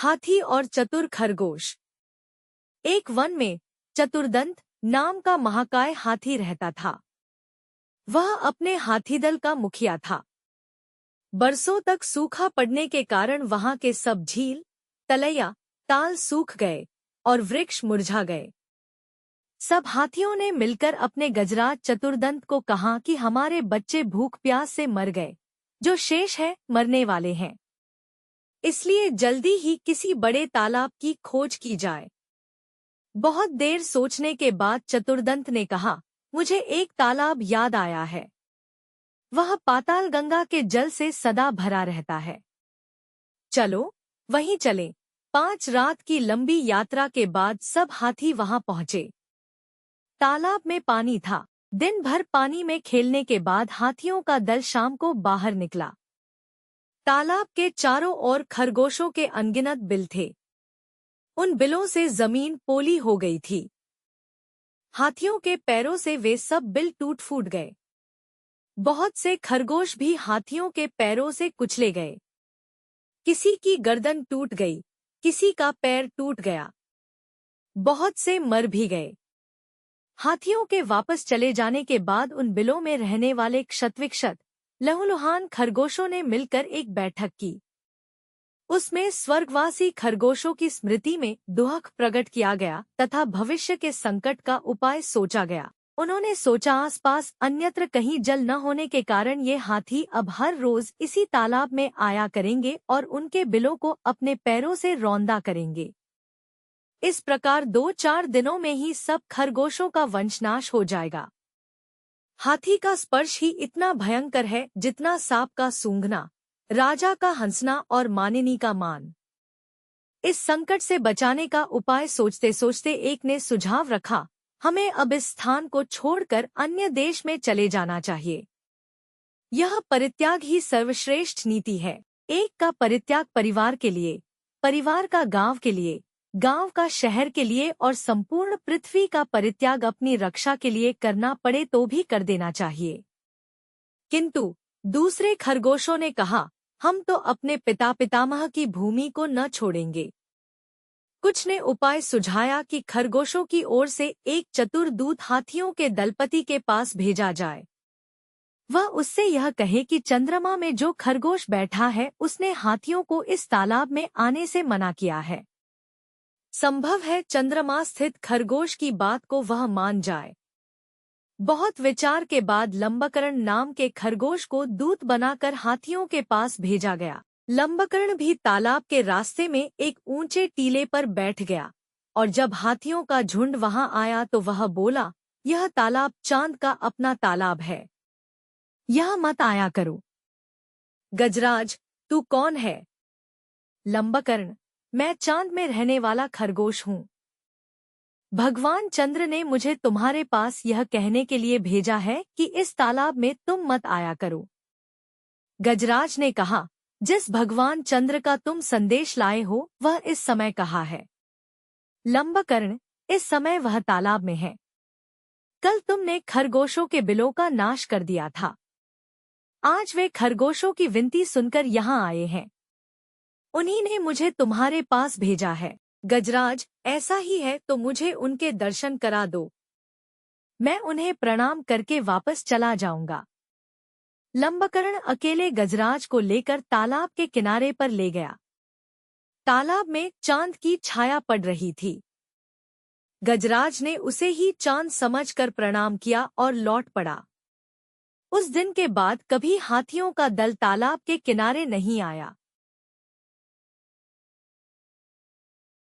हाथी और चतुर खरगोश। एक वन में चतुर्दंत नाम का महाकाय हाथी रहता था। वह अपने हाथीदल का मुखिया था। बरसों तक सूखा पड़ने के कारण वहां के सब झील, तलैया, ताल सूख गए और वृक्ष मुरझा गए। सब हाथियों ने मिलकर अपने गजराज चतुर्दंत को कहा कि हमारे बच्चे भूख प्यास से मर गए, जो शेष है मरने वाले हैं, इसलिए जल्दी ही किसी बड़े तालाब की खोज की जाए। बहुत देर सोचने के बाद चतुर्दंत ने कहा, मुझे एक तालाब याद आया है। वह पाताल गंगा के जल से सदा भरा रहता है। चलो वहीं चलें। 5 रात की लंबी यात्रा के बाद सब हाथी वहां पहुंचे। तालाब में पानी था। दिन भर पानी में खेलने के बाद हाथियों का दल शाम को बाहर निकला। तालाब के चारों ओर खरगोशों के अनगिनत बिल थे। उन बिलों से जमीन पोली हो गई थी। हाथियों के पैरों से वे सब बिल टूट फूट गए। बहुत से खरगोश भी हाथियों के पैरों से कुचले गए। किसी की गर्दन टूट गई, किसी का पैर टूट गया। बहुत से मर भी गए। हाथियों के वापस चले जाने के बाद उन बिलों में रहने वाले क्षतविक्षत लहूलुहान खरगोशों ने मिलकर एक बैठक की। उसमें स्वर्गवासी खरगोशों की स्मृति में दुख प्रकट किया गया तथा भविष्य के संकट का उपाय सोचा गया। उन्होंने सोचा, आसपास अन्यत्र कहीं जल न होने के कारण ये हाथी अब हर रोज इसी तालाब में आया करेंगे और उनके बिलों को अपने पैरों से रौंदा करेंगे। इस प्रकार 2-4 दिनों में ही सब खरगोशों का वंशनाश हो जाएगा। हाथी का स्पर्श ही इतना भयंकर है जितना सांप का सूंघना, राजा का हंसना और मानिनी का मान। इस संकट से बचाने का उपाय सोचते सोचते एक ने सुझाव रखा, हमें अब इस स्थान को छोड़कर अन्य देश में चले जाना चाहिए। यह परित्याग ही सर्वश्रेष्ठ नीति है। एक का परित्याग परिवार के लिए, परिवार का गांव के लिए, गांव का शहर के लिए और संपूर्ण पृथ्वी का परित्याग अपनी रक्षा के लिए करना पड़े तो भी कर देना चाहिए। किंतु दूसरे खरगोशों ने कहा, हम तो अपने पिता पितामह की भूमि को न छोड़ेंगे। कुछ ने उपाय सुझाया कि खरगोशों की ओर से एक चतुर दूत हाथियों के दलपति के पास भेजा जाए। वह उससे यह कहे कि चंद्रमा में जो खरगोश बैठा है उसने हाथियों को इस तालाब में आने से मना किया है। संभव है चंद्रमा स्थित खरगोश की बात को वह मान जाए। बहुत विचार के बाद लंबकर्ण नाम के खरगोश को दूत बनाकर हाथियों के पास भेजा गया। लंबकर्ण भी तालाब के रास्ते में एक ऊंचे टीले पर बैठ गया और जब हाथियों का झुंड वहां आया तो वह बोला, यह तालाब चांद का अपना तालाब है, यह मत आया करो। गजराज, तू कौन है? लंबकर्ण, मैं चांद में रहने वाला खरगोश हूँ। भगवान चंद्र ने मुझे तुम्हारे पास यह कहने के लिए भेजा है कि इस तालाब में तुम मत आया करो। गजराज ने कहा, जिस भगवान चंद्र का तुम संदेश लाए हो वह इस समय कहाँ है? लंबकर्ण, इस समय वह तालाब में है। कल तुमने खरगोशों के बिलों का नाश कर दिया था। आज वे खरगोशों की विनती सुनकर यहाँ आए हैं। उन्हीं ने मुझे तुम्हारे पास भेजा है। गजराज, ऐसा ही है तो मुझे उनके दर्शन करा दो। मैं उन्हें प्रणाम करके वापस चला जाऊंगा। लंबकर्ण अकेले गजराज को लेकर तालाब के किनारे पर ले गया। तालाब में चांद की छाया पड़ रही थी। गजराज ने उसे ही चांद समझकर प्रणाम किया और लौट पड़ा। उस दिन के बाद कभी हाथियों का दल तालाब के किनारे नहीं आया।